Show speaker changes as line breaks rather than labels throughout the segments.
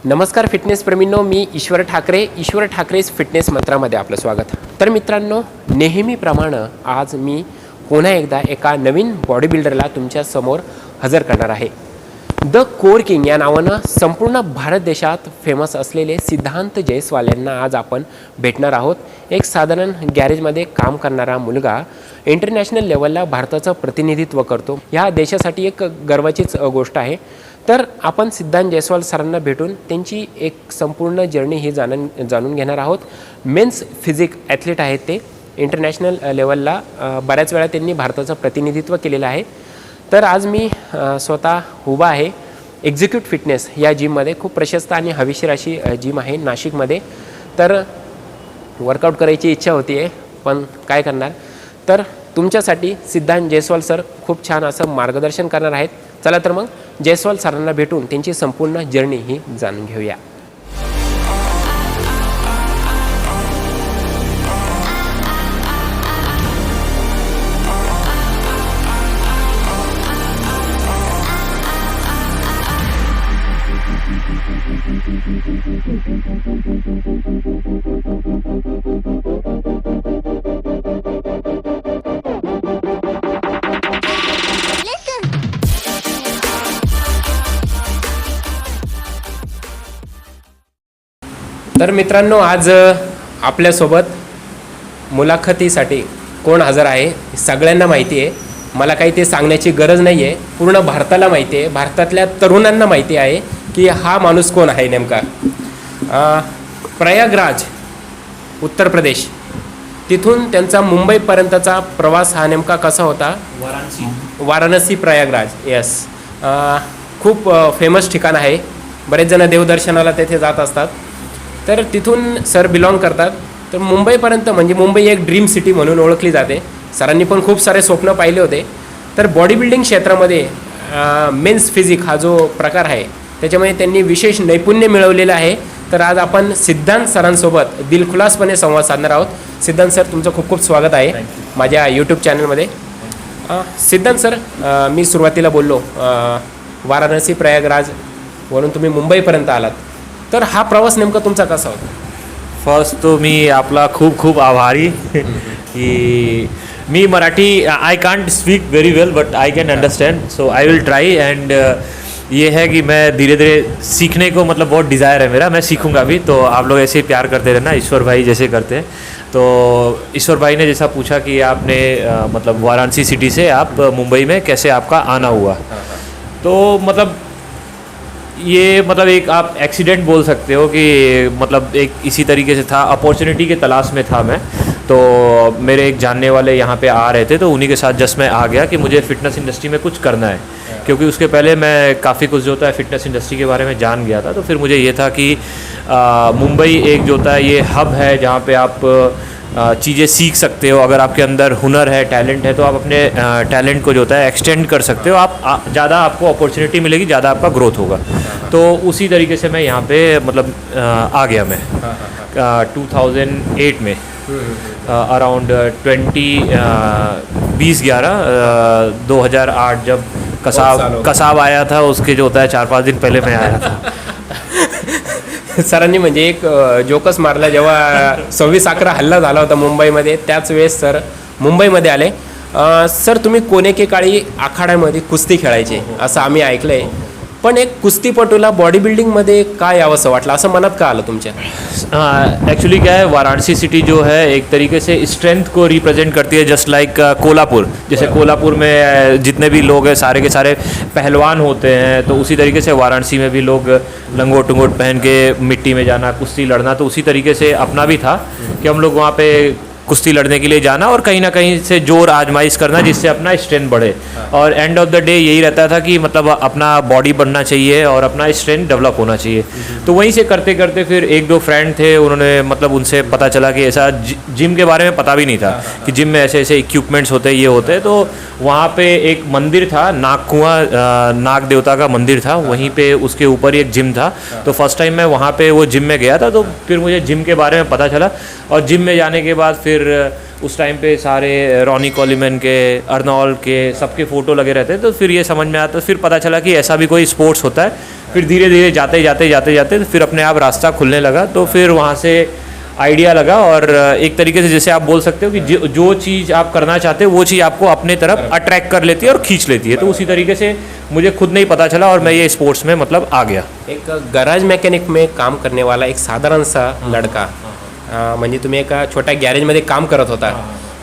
नमस्कार फिटनेस प्रेमींनो, मी ईश्वर ठाकरे's फिटनेस मंत्रामध्ये आपलं स्वागत. तर मित्रांनो, नेहमीप्रमाणे आज मी पुन्हा एकदा एका नवीन बॉडी बिल्डरला तुमच्या समोर हजर करणार आहे. द कोर किंग या नावानं संपूर्ण भारत देशात फेमस असलेले सिद्धांत जयस्वाल यांना आज आपण भेटणार आहोत. एक साधारण गॅरेजमध्ये काम करणारा मुलगा इंटरनॅशनल लेवलला भारताचं प्रतिनिधित्व करतो. ह्या देशासाठी एक गर्वाचीच गोष्ट आहे. तर आपण सिद्धांत जयस्वाल सरांना भेटून त्यांची एक संपूर्ण जर्नी ही जाणून घेणार आहोत. मेन्स फिजिक ॲथलीट आहेत ते. इंटरनॅशनल लेवलला बऱ्याच वेळा त्यांनी भारताचं प्रतिनिधित्व केलेलं आहे. तर आज मी स्वतः उभा आहे एक्झिक्यूट फिटनेस या जिममध्ये. खूप प्रशस्त आणि हवेशीर अशी जिम आहे नाशिकमध्ये. तर वर्कआउट करायची इच्छा होती आहे, पण काय करणार. तर तुमच्यासाठी सिद्धांत जयस्वाल सर खूप छान असं मार्गदर्शन करणार आहेत. चला तर मग जयस्वाल सरांना भेटून त्यांची संपूर्ण जर्नी ही जाणून घेऊया. तर मित्रांनो, आज आपल्यासोबत मुलाखतीसाठी कोण हजर आहे सगळ्यांना माहिती आहे. मला काही ते सांगण्याची गरज नाही आहे. पूर्ण भारताला माहिती आहे, भारतातल्या तरुणांना माहिती आहे की हा माणूस कोण आहे नेमका. प्रयागराज उत्तर प्रदेश, तिथून त्यांचा मुंबईपर्यंतचा प्रवास हा नेमका कसा होता. वाराणसी प्रयागराज, येस. खूप फेमस ठिकाण आहे. बरेच जण देवदर्शनाला तेथे जात असतात. तर तिथून सर बिलॉंग करतात. तर मुंबईपर्यंत म्हणजे मुंबई एक ड्रीम सिटी म्हणून ओळखली जाते. सरांनी पण खूप सारे स्वप्न पाहिले होते. तर बॉडी बिल्डिंग क्षेत्रामध्ये मेन्स फिजिक हा जो प्रकार आहे त्याच्यामध्ये त्यांनी विशेष नैपुण्य मिळवलेलं आहे. तर आज आपण सिद्धांत सरांसोबत दिलखुलासपणे संवाद साधणार आहोत. सिद्धांत सर, तुमचं खूप खूप स्वागत आहे माझ्या यूट्यूब चॅनलमध्ये. सिद्धांत सर, मी सुरुवातीला बोललो वाराणसी प्रयागराजवरून तुम्ही मुंबईपर्यंत आलात. तर हा प्रवास नेमका तुमचा कसा होता.
फर्स्ट तो मी आपला खूप खूप आभारी की मी Marathi I can't speak very well but I can understand, so I will try. And ये है कि मैं धीरे धीरे सीखने को मतलब बहुत डिज़ायर है मेरा, मैं सीखूंगा भी. तो आप लोग ऐसे ही प्यार करते रहना, ईश्वर भाई जैसे करते हैं. तो ईश्वर भाई ने जैसा पूछा कि आपने मतलब वाराणसी सिटी से आप मुंबई में कैसे आपका आना हुआ, तो मतलब ये मतलब एक आप एक्सीडेंट बोल सकते हो कि मतलब एक इसी तरीके से था. अपॉर्चुनिटी के तलाश में था मैं. तो मेरे एक जानने वाले यहाँ पे आ रहे थे, तो उन्हीं के साथ जस्ट मैं आ गया कि मुझे फ़िटनेस इंडस्ट्री में कुछ करना है. क्योंकि उसके पहले मैं काफ़ी कुछ जो होता है फ़िटनेस इंडस्ट्री के बारे में जान गया था. तो फिर मुझे ये था कि मुंबई एक जो होता है ये हब है जहाँ पे आप चीज़ें सीख सकते हो. अगर आपके अंदर हुनर है, टैलेंट है, तो आप अपने टैलेंट को जो होता है एक्सटेंड कर सकते हो. आप ज़्यादा आपको अपॉर्चुनिटी मिलेगी, ज़्यादा आपका ग्रोथ होगा. तो उसी तरीके से मैं यहाँ पे मतलब आ गया. मैं 2008 में अराउंड 2011 जब कसाब आया था, उसके जो होता है 4-5 दिन पहले मैं आया था.
सरांनी म्हणजे एक जोकस मारला जेव्हा 26/11 हल्ला झाला होता मुंबईमध्ये. त्याच वेळेस सर मुंबईमध्ये आले. सर, तुम्ही कोणेके काळी आखाड्यामध्ये कुस्ती खेळायचे असं आम्ही ऐकलं आहे. पण एक कुस्तीपटूला बॉडी बिल्डिंगमध्ये काय यावंसं वाटलं, असं मनात का आलं तुमच्या.
एक्चुअली क्या है, वाराणसी सिटी जो है एक तरीके से स्ट्रेंथ को रिप्रेजेंट करती है. जस्ट लाइक कोल्हापुर, जैसे कोल्हापुर में जितने भी लोग हैं सारे के सारे पहलवान होते हैं, तो उसी तरीके से वाराणसी में भी लोग लंगोट उंगोट पहन के मिट्टी में जाना, कुश्ती लड़ना. तो उसी तरीके से अपना भी था कि हम लोग वहाँ पे कुश्ती लड़ने के लिए जाना और कहीं ना कहीं से जोर आजमाइश करना जिससे अपना स्ट्रेंथ बढ़े. और एंड ऑफ द डे यही रहता था कि मतलब अपना बॉडी बनना चाहिए और अपना स्ट्रेंथ डेवलप होना चाहिए. तो वहीं से करते करते फिर 1-2 फ्रेंड थे, उन्होंने मतलब उनसे पता चला कि ऐसा जिम के बारे में पता भी नहीं था कि जिम में ऐसे ऐसे इक्विपमेंट्स होते हैं, ये होते हैं. तो वहाँ पे एक मंदिर था, नागकुआं नाग देवता का मंदिर था, वहीं पे उसके ऊपर ही एक जिम था. तो फर्स्ट टाइम मैं वहाँ पे वो जिम में गया था. तो फिर मुझे जिम के बारे में पता चला और जिम में जाने के बाद फिर उस टाइम पे सारे रॉनी कॉलीमैन के, अर्नॉल्ड के, सबके फ़ोटो लगे रहते, तो फिर ये समझ में आता, फिर पता चला कि ऐसा भी कोई स्पोर्ट्स होता है। फिर धीरे धीरे जाते जाते जाते जाते तो फिर अपने आप रास्ता खुलने लगा, तो फिर वहाँ से आइडिया लगा, और एक तरीके से जैसे आप बोल सकते हो कि जो चीज़ आप करना चाहते हो वो चीज़ आपको अपने तरफ अट्रैक्ट कर लेती है और खींच लेती है। तो उसी तरीके से मुझे खुद नहीं पता चला और मैं ये स्पोर्ट्स में मतलब आ गया।
एक गॅरेज मेकॅनिक में काम करने वाला एक साधारण सा लड़का, म्हणजे तुम्ही एका छोट्या गॅरेजमध्ये काम करत होता,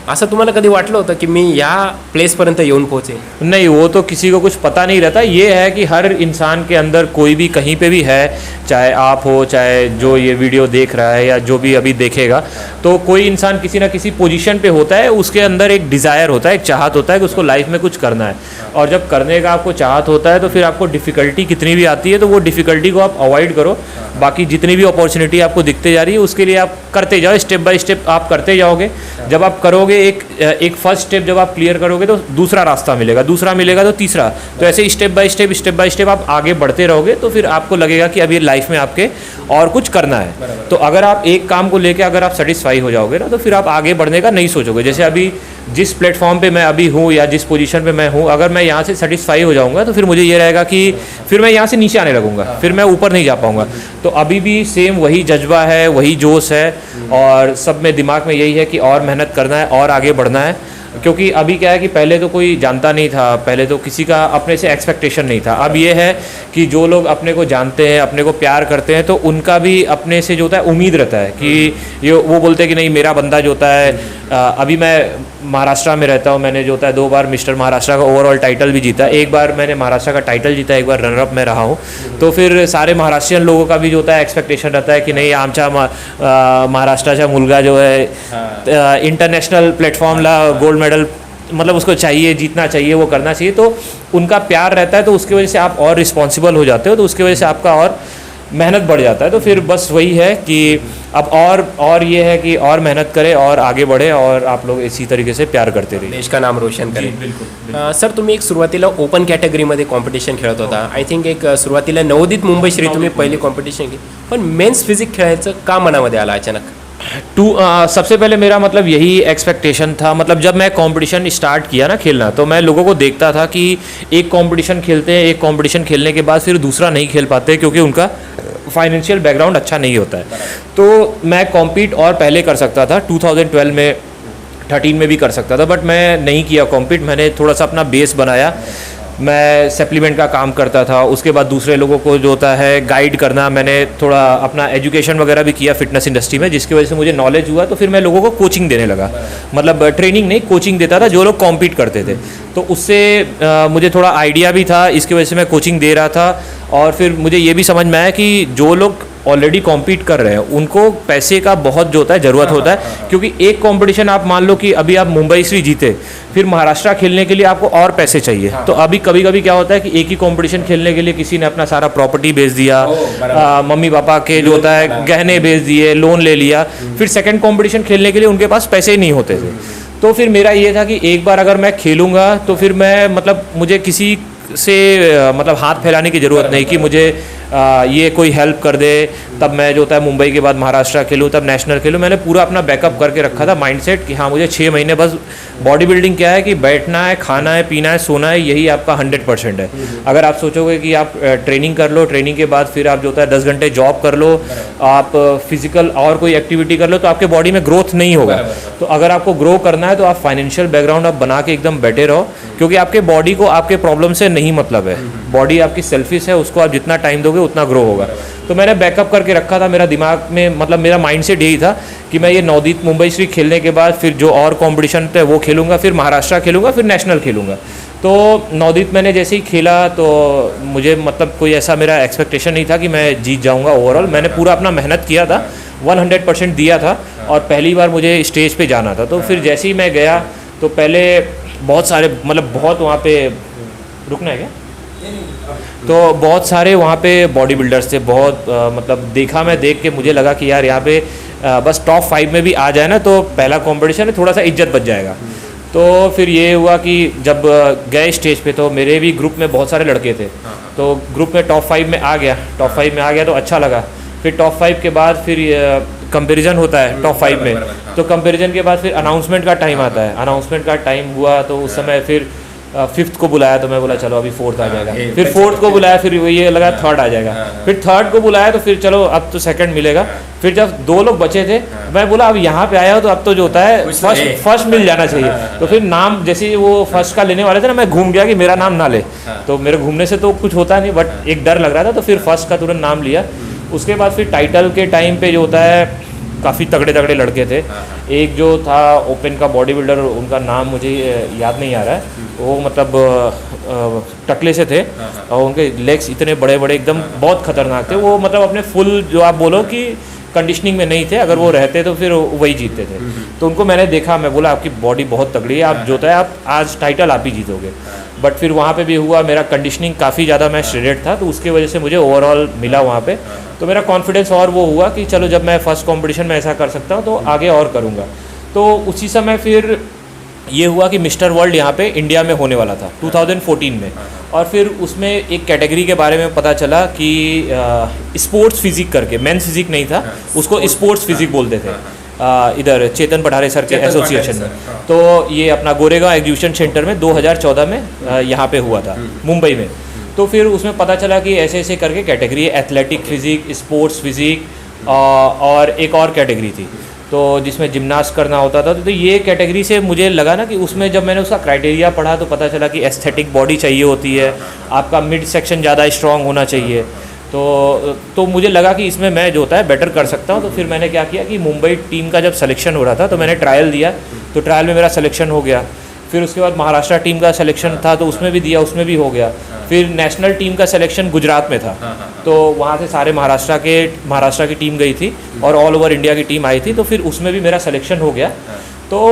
असं तुम्हाला कधी वाटलं होतं की मी या प्लेसपर्यंत येऊन पोहोचे?
नहीं, वो तो किसी को कुछ पता नहीं रहता। ये है कि हर इंसान के अंदर कोई भी कहीं पे भी है, चाहे आप हो, चाहे जो ये वीडियो देख रहा है या जो भी अभी देखेगा, तो कोई इंसान किसी ना किसी पोजीशन पे होता है, उसके अंदर एक डिज़ायर होता है, एक चाहत होता है कि उसको लाइफ में कुछ करना है। और जब करने का आपको चाहत होता है तो फिर आपको डिफ़िकल्टी कितनी भी आती है तो वो डिफ़िकल्टी को आप अवॉइड करो। बाकी जितनी भी अपॉर्चुनिटी आपको दिखते जा रही है उसके लिए आप करते जाओ, स्टेप बाय स्टेप आप करते जाओगे। जब आप करोगे एक फर्स्ट स्टेप जब आप क्लियर करोगे तो दूसरा रास्ता मिलेगा, दूसरा मिलेगा तो तीसरा, तो ऐसे स्टेप बाय स्टेप आप आगे बढ़ते रहोगे, तो फिर आपको लगेगा कि अब ये लाइफ में आपके और कुछ करना है। तो अगर आप एक काम को लेके अगर आप सेटिस्फाई हो जाओगे ना, तो फिर आप आगे बढ़ने का नहीं सोचोगे। जैसे अभी जिस प्लेटफॉर्म पे मैं अभी हूँ या जिस पोजीशन पे मैं हूँ, अगर मैं यहाँ से सेटिस्फाई हो जाऊँगा तो फिर मुझे ये रहेगा कि फिर मैं यहाँ से नीचे आने लगूँगा, फिर मैं ऊपर नहीं जा पाऊँगा। तो अभी भी सेम वही जज्बा है, वही जोश है, और सब में दिमाग में यही है कि और मेहनत करना है और आगे बढ़ना है। क्योंकि अभी क्या है कि पहले तो कोई जानता नहीं था, पहले तो किसी का अपने से एक्सपेक्टेशन नहीं था। अब ये है कि जो लोग अपने को जानते हैं, अपने को प्यार करते हैं, तो उनका भी अपने से जो होता है उम्मीद रहता है कि ये वो बोलते हैं कि नहीं, मेरा बंदा जो होता है। अभी मैं महाराष्ट्र में रहता हूँ, मैंने जो होता है 2 बार मिस्टर महाराष्ट्र का ओवरऑल टाइटल भी जीता, एक बार मैंने महाराष्ट्र का टाइटल जीता, एक बार रनर अप में रहा हूँ। तो फिर सारे महाराष्ट्रियन लोगों का भी जो होता है एक्सपेक्टेशन रहता है कि नहीं, आमचा महाराष्ट्राचा मुलगा जो है इंटरनेशनल प्लेटफॉर्मला गोल्ड मेडल, मतलब उसको चाहिए, जीतना चाहिए, वो करना चाहिए। तो उनका प्यार रहता है, तो उसकी वजह से आप और रिस्पॉन्सिबल हो जाते हो, तो उसकी वजह से आपका और मेहनत बढ़ जाता है। तो फिर बस वही है कि अब और ये है कि और मेहनत करें और आगे बढ़े, और आप लोग इसी तरीके से प्यार करते रहिए,
देश का नाम रोशन करें।
बिल्कुल।
सर, तुम्ही एक सुरुवातीला ओपन कॅटेगरीमध्ये कॉम्पिटिशन खेळत होता। आय थिंक एक सुरुवातीला नवोदित मुंबई श्री तुम्ही पहिली कॉम्पिटिशन केली, पण मेन्स फिजिक खेळायचं का मनामध्ये आलं अचानक?
सबसे पहले मेरा मतलब यही एक्सपेक्टेशन था। मतलब जब मैं कंपटीशन स्टार्ट किया ना खेलना, तो मैं लोगों को देखता था कि एक कंपटीशन खेलते हैं, एक कंपटीशन खेलने के बाद फिर दूसरा नहीं खेल पाते क्योंकि उनका फाइनेंशियल बैकग्राउंड अच्छा नहीं होता है। तो मैं कॉम्पीट और पहले कर सकता था, 2012 में, 13 में भी कर सकता था, बट मैं नहीं किया कॉम्पीट। मैंने थोड़ा सा अपना बेस बनाया, मैं सप्लीमेंट का काम करता था, उसके बाद दूसरे लोगों को जो होता है गाइड करना, मैंने थोड़ा अपना एजुकेशन वगैरह भी किया फिटनेस इंडस्ट्री में, जिसकी वजह से मुझे नॉलेज हुआ। तो फिर मैं लोगों को कोचिंग देने लगा, मतलब ट्रेनिंग नहीं, कोचिंग देता था जो लोग कॉम्पीट करते थे। तो उससे मुझे थोड़ा आइडिया भी था, इसकी वजह से मैं कोचिंग दे रहा था। और फिर मुझे ये भी समझ में आया कि जो लोग ऑलरेडी कॉम्पीट कर रहे हैं उनको पैसे का बहुत जो होता है ज़रूरत होता है, क्योंकि एक कंपटीशन आप मान लो कि अभी आप मुंबई श्री जीते, फिर महाराष्ट्र खेलने के लिए आपको और पैसे चाहिए। तो अभी कभी कभी क्या होता है कि एक ही कंपटीशन खेलने के लिए किसी ने अपना सारा प्रॉपर्टी बेच दिया, मम्मी पापा के जो होता है गहने बेच दिए, लोन ले लिया, फिर सेकंड कंपटीशन खेलने के लिए उनके पास पैसे ही नहीं होते थे। तो फिर मेरा ये था कि एक बार अगर मैं खेलूँगा तो फिर मैं मतलब मुझे किसी से मतलब हाथ फैलाने की ज़रूरत नहीं कि मुझे ये कोई हेल्प कर दे, तब मैं जो होता है मुंबई के बाद महाराष्ट्र खेलूँ, तब नेशनल खेलूँ। मैंने पूरा अपना बैकअप करके रखा था माइंडसेट कि हाँ, मुझे 6 महीने बस बॉडी बिल्डिंग क्या है कि बैठना है, खाना है, पीना है, सोना है, यही आपका 100% है। अगर आप सोचोगे कि आप ट्रेनिंग कर लो, ट्रेनिंग के बाद फिर आप जो होता है 10 घंटे जॉब कर लो, आप फिजिकल और कोई एक्टिविटी कर लो, तो आपके बॉडी में ग्रोथ नहीं होगा। तो अगर आपको ग्रो करना है तो आप फाइनेंशियल बैकग्राउंड आप बना के एकदम बैठे रहो, क्योंकि आपके बॉडी को आपके प्रॉब्लम से नहीं मतलब है। बॉडी आपकी सेल्फिश है, उसको आप जितना टाइम दोगे उतना ग्रो होगा। तो मैंने बैकअप करके रखा था, मेरा दिमाग में मतलब मेरा माइंडसेट यही था कि मैं ये नवोदित मुंबई श्री खेलने के बाद फिर जो और कंपटीशन थे वो खेलूँगा, फिर महाराष्ट्र खेलूँगा, फिर नेशनल खेलूँगा। तो नवोदित मैंने जैसे ही खेला तो मुझे मतलब कोई ऐसा मेरा एक्सपेक्टेशन नहीं था कि मैं जीत जाऊँगा। ओवरऑल मैंने पूरा अपना मेहनत किया था, 100% दिया था, और पहली बार मुझे स्टेज पे जाना था। तो फिर जैसे ही मैं गया तो पहले बहुत सारे मतलब बहुत वहाँ पे रुकना है क्या, तो बहुत सारे वहाँ पे बॉडी बिल्डर्स थे, बहुत मतलब देखा, मैं देख के मुझे लगा कि यार यहाँ पे बस टॉप 5 में भी आ जाए ना तो पहला कंपटीशन है, थोड़ा सा इज्जत बच जाएगा। तो फिर ये हुआ कि जब गए स्टेज पे तो मेरे भी ग्रुप में बहुत सारे लड़के थे, तो ग्रुप में टॉप 5 में आ गया, टॉप 5 में आ गया तो अच्छा लगा। फिर टॉप 5 के बाद फिर कंपैरिजन होता है टॉप 5 में, तो कंपैरिजन के बाद फिर अनाउंसमेंट का टाइम आता है। अनाउंसमेंट का टाइम हुआ तो उस समय फिर 5th को बुलाया तो मैं बोला चलो अभी 4th आ जाएगा, फिर 4th को बुलाया फिर ये लगा 3rd आ जाएगा, फिर 3rd को बुलाया तो फिर चलो अब तो 2nd मिलेगा। फिर जब 2 लोग बचे थे मैं बोला अब यहाँ पे आया हो तो अब तो जो होता है फर्स्ट मिल जाना चाहिए। तो फिर नाम जैसे वो फर्स्ट का लेने वाले थे ना, मैं घूम गया कि मेरा नाम ना ले, तो मेरे घूमने से तो कुछ होता नहीं, बट एक डर लग रहा था, तो फिर फर्स्ट का तुरंत नाम लिया। उसके बाद फिर टाइटल के टाइम पे जो होता है काफ़ी तगड़े तगड़े लड़के थे। एक जो था ओपन का बॉडी बिल्डर, उनका नाम मुझे याद नहीं आ रहा है, वो मतलब टकले से थे और उनके लेग्स इतने बड़े बड़े एकदम बहुत खतरनाक थे। वो मतलब अपने फुल जो आप बोलो कि कंडीशनिंग में नहीं थे, अगर वो रहते तो फिर वही जीतते थे। तो उनको मैंने देखा, मैं बोला आपकी बॉडी बहुत तगड़ी है, आप जो है आप आज टाइटल आप ही जीतोगे। बट फिर वहाँ पे भी हुआ, मेरा कंडीशनिंग काफ़ी ज़्यादा मैं श्रेडेड था, तो उसकी वजह से मुझे ओवरऑल मिला वहाँ पे। तो मेरा कॉन्फिडेंस और वो हुआ कि चलो जब मैं फर्स्ट कंपटीशन में ऐसा कर सकता हूँ तो आगे और करूँगा। तो उसी समय फिर ये हुआ कि मिस्टर वर्ल्ड यहाँ पे इंडिया में होने वाला था 2014 में, और फिर उसमें एक कैटेगरी के बारे में पता चला कि स्पोर्ट्स फिजिक करके, मेंस फिजिक नहीं था, उसको स्पोर्ट्स फिजिक बोलते थे इधर चेतन पठारे सर के एसोसिएशन में। तो ये अपना गोरेगांव एग्जीबिशन सेंटर में 2014 में यहाँ पे हुआ था मुंबई में। तो फिर उसमें पता चला कि ऐसे ऐसे करके कैटेगरी है, एथलेटिक फिजिक, स्पोर्ट्स फिजिक और एक और कैटेगरी थी तो जिसमें जिम्नास्ट करना होता था। तो ये कैटेगरी से मुझे लगा ना कि उसमें जब मैंने उसका क्राइटेरिया पढ़ा तो पता चला कि एस्थेटिक बॉडी चाहिए होती है, आपका मिड सेक्शन ज़्यादा स्ट्रॉन्ग होना चाहिए। तो मुझे लगा कि इसमें मैं जो होता है बेटर कर सकता हूँ। तो फिर मैंने क्या किया कि मुंबई टीम का जब सिलेक्शन हो रहा था तो मैंने ट्रायल दिया, तो ट्रायल में मेरा सिलेक्शन हो गया। फिर उसके बाद महाराष्ट्र टीम का सिलेक्शन था तो उसमें भी दिया, उसमें भी हो गया। फिर नेशनल टीम का सिलेक्शन गुजरात में था, तो वहाँ से सारे महाराष्ट्र की टीम गई थी और ऑल ओवर इंडिया की टीम आई थी, तो फिर उसमें भी मेरा सिलेक्शन हो गया। तो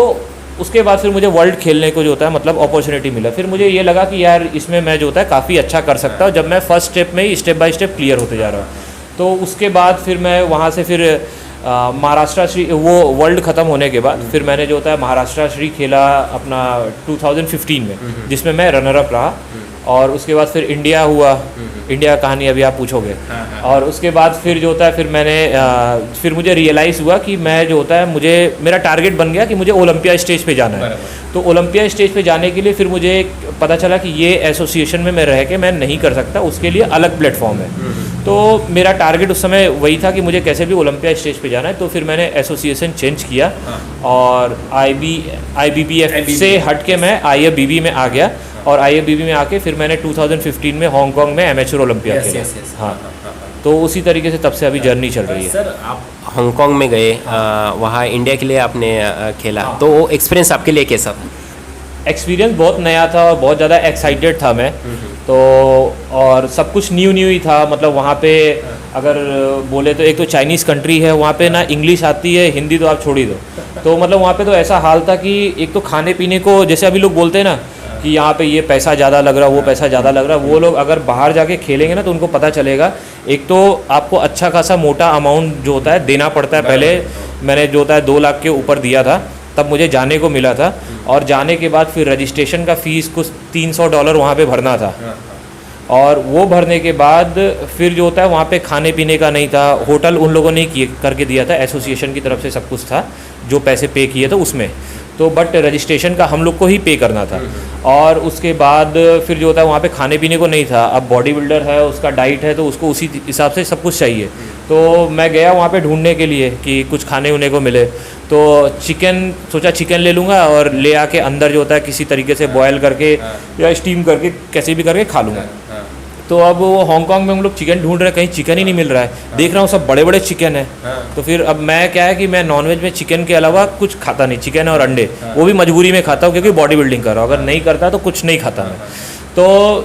उसके बाद फिर मुझे वर्ल्ड खेलने को जो होता है मतलब अपॉर्चुनिटी मिला। फिर मुझे ये लगा कि यार इसमें मैं जो होता है काफ़ी अच्छा कर सकता हूँ, जब मैं फर्स्ट स्टेप में ही स्टेप बाय स्टेप क्लियर होते जा रहा हूँ। तो उसके बाद फिर मैं वहाँ से फिर महाराष्ट्र श्री, वो वर्ल्ड ख़त्म होने के बाद फिर मैंने जो होता है महाराष्ट्र श्री खेला अपना 2015 में, जिसमें मैं रनर अप रहा। और उसके बाद फिर इंडिया हुआ, इंडिया का कहानी अभी आप पूछोगे। और उसके बाद फिर जो होता है फिर मैंने फिर मुझे रियलाइज़ हुआ कि मैं जो होता है मुझे मेरा टारगेट बन गया कि मुझे ओलंपिया स्टेज पे जाना है। तो ओलंपिया स्टेज पे जाने के लिए फिर मुझे पता चला कि ये एसोसिएशन में मैं रह के मैं नहीं कर सकता, उसके लिए अलग प्लेटफॉर्म है। तो मेरा टारगेट उस समय वही था कि मुझे कैसे भी ओलंपिया स्टेज पे जाना है। तो फिर मैंने एसोसिएशन चेंज किया और IBBF से हट के मैं IFBB में आ गया। और IFBB में आके फिर मैंने 2015 में हांगकांग में एमेच्योर ओलंपिया खेला। हाँ, तो उसी तरीके से तब से अभी जर्नी चल रही है।
सर आप हांगकांग में गए, वहाँ इंडिया के लिए आपने खेला, तो वो एक्सपीरियंस आपके लिए कैसा था?
एक्सपीरियंस बहुत नया था और बहुत ज़्यादा एक्साइटेड था मैं। तो और सब कुछ न्यू ही था। मतलब वहाँ पे अगर बोले तो एक तो चाइनीज़ कंट्री है, वहाँ पे ना इंग्लिश आती है, हिंदी तो आप छोड़ ही दो। तो मतलब वहाँ पे तो ऐसा हाल था कि एक तो खाने पीने को, जैसे अभी लोग बोलते हैं ना कि यहाँ पे ये पैसा ज़्यादा लग रहा, वो पैसा ज़्यादा लग रहा, वो लोग अगर बाहर जाके खेलेंगे ना तो उनको पता चलेगा। एक तो आपको अच्छा खासा मोटा अमाउंट जो होता है देना पड़ता है। पहले मैंने जो होता है 2 लाख के ऊपर दिया था, तब मुझे जाने को मिला था। और जाने के बाद फिर रजिस्ट्रेशन का फ़ीस कुछ $300 वहाँ पे भरना था। और वो भरने के बाद फिर जो होता है वहाँ पे खाने पीने का नहीं था, होटल उन लोगों ने किए करके दिया था, एसोसिएशन की तरफ से सब कुछ था, जो पैसे पे किए थे उसमें। तो बट रजिस्ट्रेशन का हम लोग को ही पे करना था। और उसके बाद फिर जो होता है वहाँ पे खाने पीने को नहीं था। अब बॉडी बिल्डर है, उसका डाइट है, तो उसको उसी हिसाब से सब कुछ चाहिए। तो मैं गया वहाँ पे ढूंढने के लिए कि कुछ खाने उने को मिले। तो सोचा चिकन ले लूँगा और ले आके अंदर जो होता है किसी तरीके से बॉयल करके या स्टीम करके कैसे भी करके खा लूँगा। तो अब वो हांगकांग में हम लोग चिकन ढूंढ रहे हैं, कहीं चिकन ही नहीं मिल रहा है। देख रहा हूँ सब बड़े बड़े चिकन है। तो फिर अब मैं क्या है कि मैं नॉनवेज में चिकन के अलावा कुछ खाता नहीं, चिकन और अंडे वो भी मजबूरी में खाता हूँ क्योंकि बॉडी बिल्डिंग कर रहा हूँ। अगर नहीं करता तो कुछ नहीं खाता मैं। तो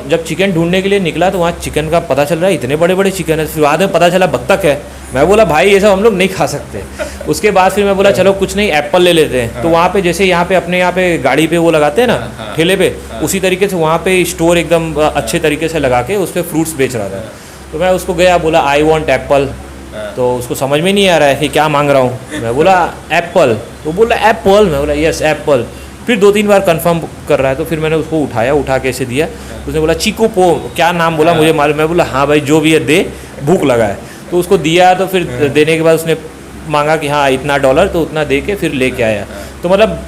जब चिकन ढूंढने के लिए निकला तो वहाँ चिकन का पता चल रहा है इतने बड़े बड़े चिकन है। फिर बाद में पता चला बत्तख है। मैं बोला भाई ये सब हम लोग नहीं खा सकते। उसके बाद फिर मैं बोला चलो कुछ नहीं एप्पल ले लेते हैं। तो वहाँ पे जैसे यहाँ पे अपने यहाँ पे गाड़ी पे वो लगाते हैं ना ठेले पे, उसी तरीके से वहाँ पे स्टोर एकदम अच्छे तरीके से लगा के उस पर फ्रूट्स बेच रहा था। तो मैं उसको गया, बोला आई वॉन्ट एप्पल। तो उसको समझ में नहीं आ रहा है कि क्या मांग रहा हूँ। मैं बोला एप्पल, तो बोला एप्पल। मैं बोला यस एप्पल। फिर 2-3 बार कंफर्म कर रहा है। तो फिर मैंने उसको उठाया, उठा के ऐसे दिया। उसने बोला चीकू पो, क्या नाम बोला मुझे मालूम। मैं बोला हाँ भाई जो भी है दे, भूख लगा है। तो उसको दिया। तो फिर देने के बाद उसने मांगा कि हाँ इतना डॉलर, तो उतना दे के फिर लेके आया। तो मतलब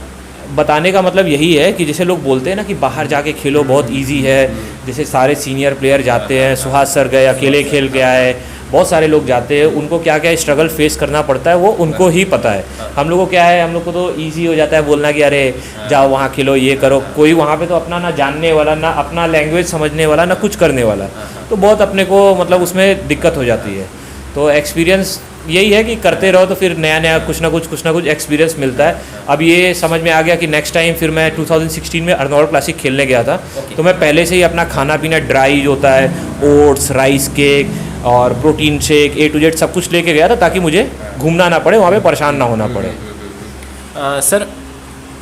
बताने का मतलब यही है कि जैसे लोग बोलते हैं ना कि बाहर जाके खेलो बहुत इजी है, जैसे सारे सीनियर प्लेयर जाते हैं, सुहास सर गए अकेले खेल के आए, बहुत सारे लोग जाते हैं, उनको क्या क्या स्ट्रगल फेस करना पड़ता है वो उनको ही पता है। हम लोग को क्या है, हम लोग को तो इजी हो जाता है बोलना कि अरे जाओ वहाँ खेलो ये करो, कोई वहाँ पे तो अपना ना जानने वाला, ना अपना लैंग्वेज समझने वाला, ना कुछ करने वाला, तो बहुत अपने को मतलब उसमें दिक्कत हो जाती है। तो एक्सपीरियंस यही है कि करते रहो तो फिर नया नया कुछ ना कुछ एक्सपीरियंस मिलता है। अब ये समझ में आ गया कि नेक्स्ट टाइम फिर मैं 2016 में अर्नोल्ड क्लासिक खेलने गया था, तो मैं पहले से ही अपना खाना पीना ड्राई जो होता है, ओट्स, राइस केक और protein shake A to Z सब कुछ लेके गया था, ताकि मुझे घूमना ना पड़े, वहाँ पे परेशान ना होना पड़े।
सर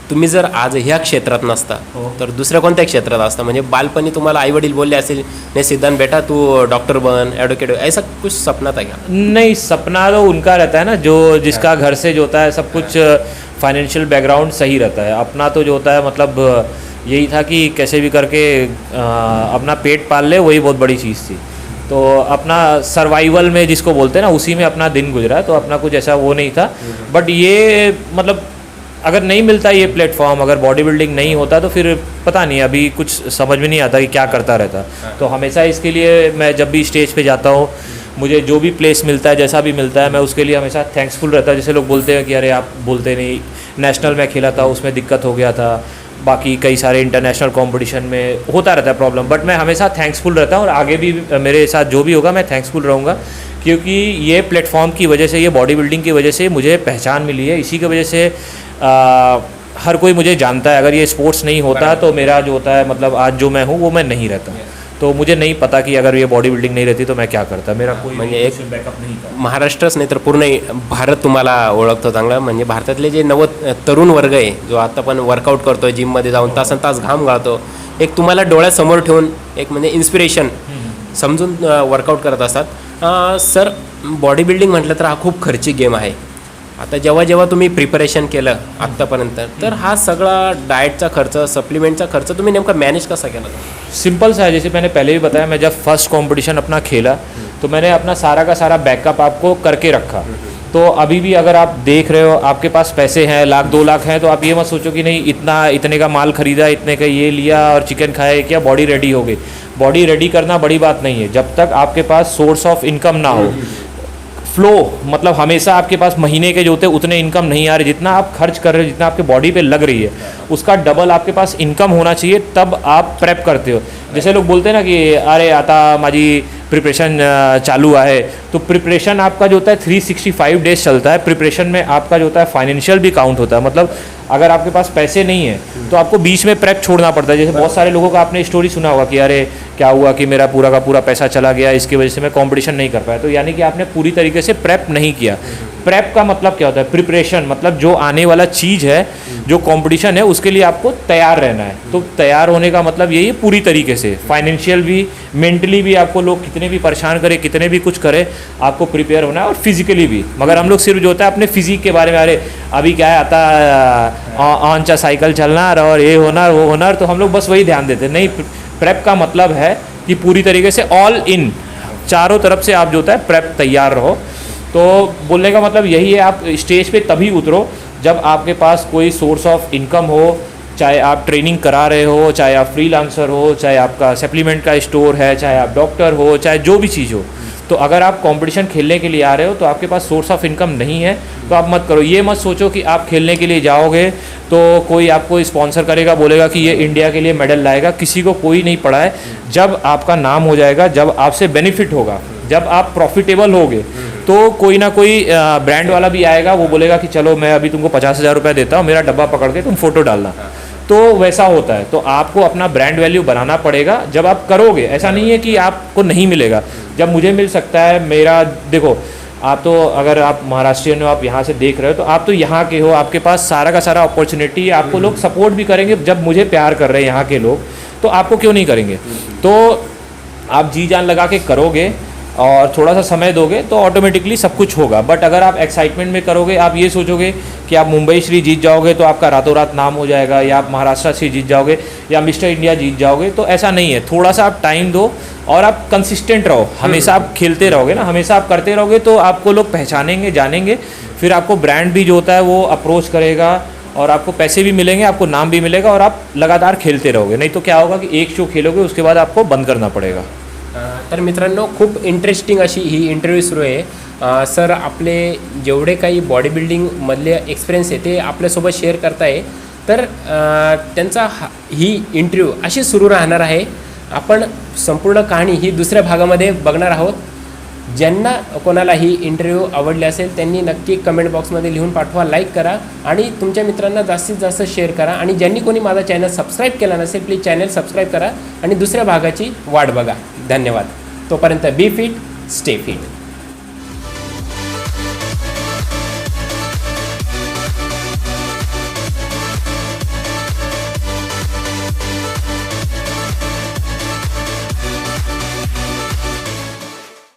तुम्ही जर आज ह्या क्षेत्रात नसता तर दुसऱ्या कोणत्या क्षेत्रात असता? म्हणजे बालपणी तुम्हाला आई वडील बोलले असेल नाही सिद्धांत बेटा तू डॉक्टर बन, एडवोकेट, ऐसा कुछ सपना था क्या?
नहीं, सपना तो उनका रहता है ना जो जिसका घर से जो होता है सब कुछ फाइनेंशियल बैकग्राउंड सही रहता है। अपना तो जो होता है मतलब यही था कि कैसे भी करके अपना पेट पाल ले, वही बहुत बड़ी चीज़ थी। तो अपना सर्वाइवल में जिसको बोलते हैं ना, उसी में अपना दिन गुजरा, तो अपना कुछ ऐसा वो नहीं था। बट ये मतलब अगर नहीं मिलता ये प्लेटफॉर्म, अगर बॉडी बिल्डिंग नहीं होता तो फिर पता नहीं, अभी कुछ समझ में नहीं आता कि क्या करता रहता। तो हमेशा इसके लिए मैं जब भी स्टेज पे जाता हूँ, मुझे जो भी प्लेस मिलता है, जैसा भी मिलता है, मैं उसके लिए हमेशा थैंक्सफुल रहता है। जैसे लोग बोलते हैं कि अरे आप बोलते नहीं, नेशनल में खेला था उसमें दिक्कत हो गया था, बाकी कई सारे इंटरनेशनल कंपटीशन में होता रहता है प्रॉब्लम, बट मैं हमेशा थैंक्सफुल रहता हूँ और आगे भी मेरे साथ जो भी होगा मैं थैंक्सफुल रहूँगा, क्योंकि ये प्लेटफॉर्म की वजह से, ये बॉडी बिल्डिंग की वजह से मुझे पहचान मिली है। इसी की वजह से हर कोई मुझे जानता है। अगर ये स्पोर्ट्स नहीं होता तो मेरा जो होता है मतलब आज जो मैं हूँ वो मैं नहीं रहता। तो मुझे नहीं पता कि अगर ये बॉडी बिल्डिंग नहीं रहती तो मैं क्या करता, मेरा कोई
म्हणजे एक
बॅकअप नाही था।
महाराष्ट्रच नाही तर पूर्ण भारत तुम्हाला ओळखतो चांगला। म्हणजे भारतातले जे तरुण वर्ग आहे जो आता पण वर्कआउट करतो, जिममध्ये जाऊन तासन तास घाम गाळतो, एक तुम्हाला डोळ्यासमोर ठेवून एक म्हणजे इन्स्पिरेशन समजून वर्कआउट करत असतात। सर बॉडी बिल्डिंग म्हटलं तर हा खूप खर्चिक गेम आहे। आता जेव्हा जेव्हा तुम्ही प्रिपरेशन केलं आत्तापर्यंत, तर हा सगळा डाएटचा खर्च, सप्लिमेंटचा खर्च तुम्ही नेमका मॅनेज कसा केला?
सिंपल सा है, जैसे मैंने पहले भी बताया, मैं जब फर्स्ट कंपटीशन अपना खेला तो मैंने अपना सारा का सारा बैकअप आपको करके रखा। तो अभी भी अगर आप देख रहे हो, आपके पास पैसे हैं, 1-2 लाख हैं, तो आप ये मत सोचो कि नहीं इतने का माल खरीदा, इतने का ये लिया और चिकन खाया, क्या बॉडी रेडी हो गई। बॉडी रेडी करना बड़ी बात नहीं है, जब तक आपके पास सोर्स ऑफ इनकम ना हो, फ्लो मतलब हमेशा आपके पास महीने के जो होते उतने इनकम नहीं आ रहे, जितना आप खर्च कर रहे हो, जितना आपके बॉडी पे लग रही है उसका डबल आपके पास इनकम होना चाहिए, तब आप प्रेप करते हो। जैसे लोग बोलते हैं ना कि अरे आता माझी प्रिपरेशन चालू है, तो प्रिपरेशन आपका जो होता है 365 डेज चलता है। प्रिपरेशन में आपका जो होता है फाइनेंशियल भी काउंट होता है, मतलब अगर आपके पास पैसे नहीं है तो आपको बीच में प्रेप छोड़ना पड़ता है। जैसे बहुत सारे लोगों का आपने स्टोरी सुना होगा कि अरे क्या हुआ कि मेरा पूरा का पूरा पैसा चला गया, इसकी वजह से मैं कंपटीशन नहीं कर पाया। तो यानी कि आपने पूरी तरीके से प्रेप नहीं किया। प्रेप का मतलब क्या होता है? प्रिपरेशन मतलब जो आने वाला चीज़ है, जो कंपटीशन है, उसके लिए आपको तैयार रहना है। तो तैयार होने का मतलब यही है पूरी तरीके से, फाइनेंशियल भी, मेंटली भी, आपको लोग कितने भी परेशान करें, कितने भी कुछ करें, आपको प्रिपेयर होना है, और फिजिकली भी। मगर हम लोग सिर्फ जो होता है अपने फिजिक के बारे में, अरे अभी क्या है आता ऑन चा साइकिल चलना और ये होना वो होना, तो हम लोग बस वही ध्यान देते नहीं। प्रेप का मतलब है कि पूरी तरीके से ऑल इन, चारों तरफ से आप जो होता है प्रेप तैयार रहो। तो बोलने का मतलब यही है, आप स्टेज पे तभी उतरो जब आपके पास कोई सोर्स ऑफ इनकम हो, चाहे आप ट्रेनिंग करा रहे हो, चाहे आप फ्रीलांसर हो, चाहे आपका सप्लीमेंट का स्टोर है, चाहे आप डॉक्टर हो, चाहे जो भी चीज़ हो। तो अगर आप कंपटीशन खेलने के लिए आ रहे हो तो आपके पास सोर्स ऑफ इनकम नहीं है तो आप मत करो। ये मत सोचो कि आप खेलने के लिए जाओगे तो कोई आपको स्पॉन्सर करेगा, बोलेगा कि ये इंडिया के लिए मेडल लाएगा। किसी को कोई नहीं पड़ा है। जब आपका नाम हो जाएगा, जब आपसे बेनिफिट होगा, जब आप प्रॉफिटेबल होगे, तो कोई ना कोई ब्रांड वाला भी आएगा, वो बोलेगा कि चलो मैं अभी तुमको 50,000 रुपये देता हूँ, मेरा डब्बा पकड़ के तुम फोटो डालना। तो वैसा होता है। तो आपको अपना ब्रांड वैल्यू बनाना पड़ेगा जब आप करोगे। ऐसा नहीं है कि आपको नहीं मिलेगा, जब मुझे मिल सकता है। मेरा देखो, आप तो अगर आप महाराष्ट्रियन हो, आप यहाँ से देख रहे हो, तो आप तो यहाँ के हो, आपके पास सारा का सारा अपॉर्चुनिटी, आपको लोग सपोर्ट भी करेंगे। जब मुझे प्यार कर रहे हैं यहाँ के लोग, तो आपको क्यों नहीं करेंगे? तो आप जी जान लगा के करोगे और थोड़ा सा समय दोगे तो ऑटोमेटिकली सब कुछ होगा। बट अगर आप एक्साइटमेंट में करोगे, आप ये सोचोगे कि आप मुंबई श्री जीत जाओगे तो आपका रातों रात नाम हो जाएगा, या आप महाराष्ट्र श्री जीत जाओगे, या मिस्टर इंडिया जीत जाओगे, तो ऐसा नहीं है। थोड़ा सा आप टाइम दो और आप कंसिस्टेंट रहो। हमेशा आप खेलते रहोगे ना, हमेशा आप करते रहोगे, तो आपको लोग पहचानेंगे, जानेंगे, फिर आपको ब्रांड भी जो होता है वो अप्रोच करेगा और आपको पैसे भी मिलेंगे, आपको नाम भी मिलेगा और आप लगातार खेलते रहोगे। नहीं तो क्या होगा कि एक शो खेलोगे उसके बाद आपको बंद करना पड़ेगा।
तर मित्रांनो, खूप इंटरेस्टिंग अशी ही इंटरव्ह्यू सुरू आहे। सर आपले जेवढे काही बॉडी बिल्डिंगमधले एक्सपिरियन्स आहे ते आपल्यासोबत शेअर करताय। तर त्यांचा ही इंटरव्ह्यू अशी सुरू राहणार आहे। आपण संपूर्ण कहाणी ही दुसऱ्या भागामध्ये बघणार आहोत। ज्यांना कोणाला ही इंटरव्ह्यू आवडली असेल त्यांनी नक्की कमेंट बॉक्समध्ये लिहून पाठवा, लाईक करा आणि तुमच्या मित्रांना जास्तीत जास्त शेअर करा। आणि ज्यांनी कोणी माझा चॅनल सबस्क्राईब केला नसेल प्लीज चॅनल सबस्क्राईब करा आणि दुसऱ्या भागाची वाट बघा। धन्यवाद। तोपर्यंत बी फिट, स्टे फिट।